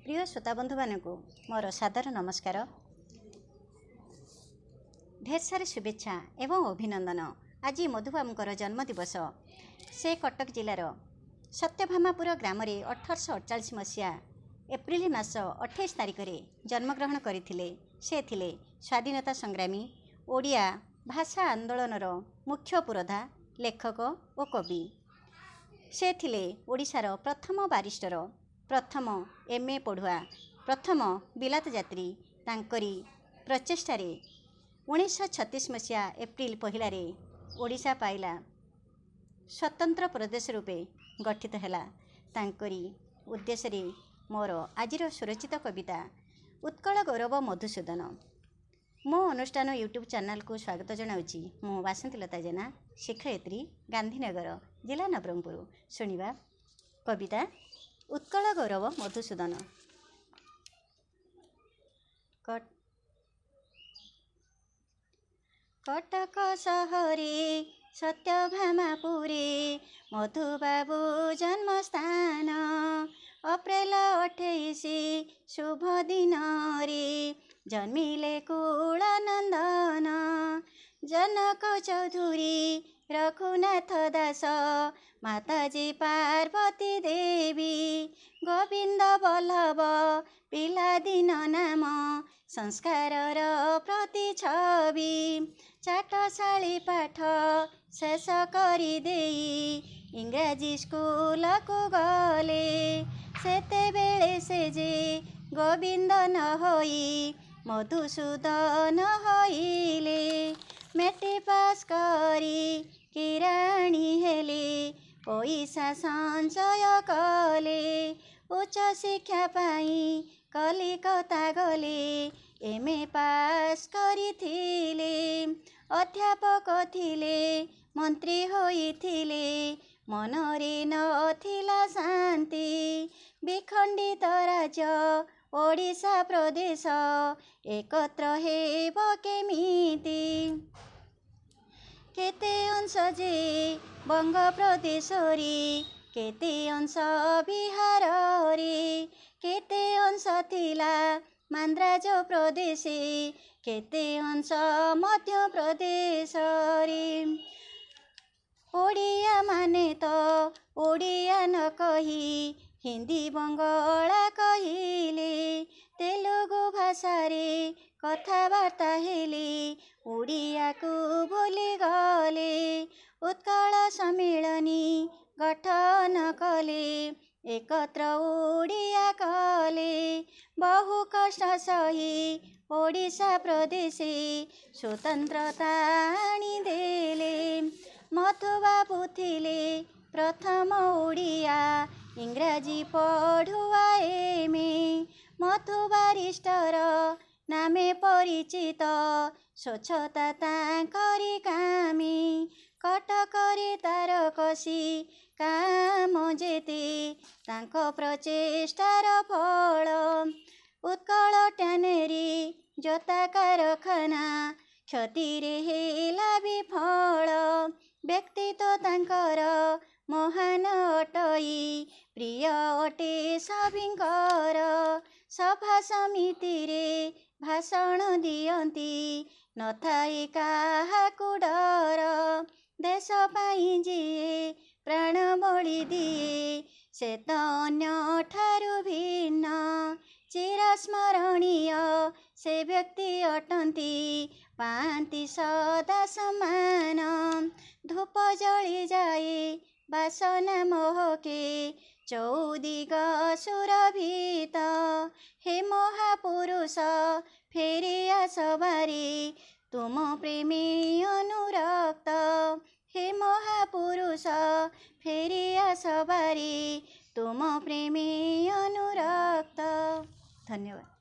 प्रिय श्रोता बंधु मान मोर सादर नमस्कार। ढेर सारी शुभेच्छा एवं अभिनंदन। आज मधुबाबूंकर जन्मदिवस। से कटक जिलार सत्यभामापुर ग्राम 1848 मसीहा एप्रिल मास 28 तारिख में जन्मग्रहण करथिले। से थिले स्वाधीनता संग्रामी, ओडिया भाषा आंदोलनर मुख्य पुरोधा, लेखक और कवि। से थिले ओडिशार प्रथम बारिस्टर, प्रथम एमए पढ़ुआ, प्रथम बिलात यात्री। तांकरी प्रचेष्टारे 1936 मसीहा एप्रिल 1 ओडिशा पाइला स्वतंत्र प्रदेश रूपे गठित हैला। तांकरी उद्देश्य रे मोर आजिर सुरचित कविता उत्कल गौरव मधुसूदन। मो अनुष्ठान यूट्यूब चैनल को स्वागत जनाऊँगी। मु वासंतीलता जेना, शिक्षयित्री, गांधीनगर जिला नवरंगपुर। शुणिबा कविता उत्कल गौरव मधुसूदन। कटक सहरे सत्यभामापुरे मधुबाबू जन्मस्थान। अप्रेल 28 शुभ दिन रे जन्मिले कुलनंदन। जनक चौधुरी, रघुनाथ दास, माताजी पार्वती देवी, गोविंद बल्लभ पिलादिन नाम संस्कारर प्रतिछवि। चाटशाली पाठ शेष करी देई इंग्राजी स्कूल को गले। सेतेबेले से जे गोविंद न होई मधुसूदन होइले। मेट्रिक पास करी किराणी हेले, पैसा संचय कले। उच्च शिक्षा पाई कलिकता गले, एमए पास करिथिले। अध्यापक थिले, मंत्री होइथिले, मनरे नथिला शांति। विखंडित राज्य ओडिशा प्रदेश, एकत्र हेब केमिति। केते अंश जे बंग प्रदेश रे, केते अंश बिहार रे, केते अंश थिला मांद्राज प्रदेश, केते अंश मध्य प्रदेश रे। ओडिया माने तो ओडिया न कही, हिंदी बंगला कहिले। तेलुगु भाषा रे कथबार्ता हेले, ओडिया को भूली गले। उत्कल सम्मेलनी गठन कले, एकत्र ओडिया कले। बहु कष्ट सही ओडिशा प्रदेश, स्वतंत्रता आनी देले। मधुबाबू थिले प्रथम ओडिया, इंग्राजी पढ़ुआ एमए। मधु बारिस्टर नामे परिचित, स्वच्छता तांकरी कामी। कटकरी तारकसी काम जेते, तांको प्रचेष्टार फल। उत्कल ट्यानेरी जोता कारखाना, क्षतिरे हेला विफल। व्यक्तित्व तांकर महान अटई, प्रिय अटे सभिंकर। सभा समिति रे भाषण दियंती, नथाई काहाकु डर। देश पाई जिए प्राण बलि दिए, से तो अन्य ठारु भिन्न। चिरस्मरणीय से व्यक्ति अटंती, पांती सदा सम्मान। धूप जली जाए बासना मोहके, चौदिग सुरभित। हे महापुरुष फेरि आस बारी, तुम प्रेमी अनुरक्त। हे महापुरुष फेरि आस बारी, तुम प्रेमी अनुरक्त। धन्यवाद।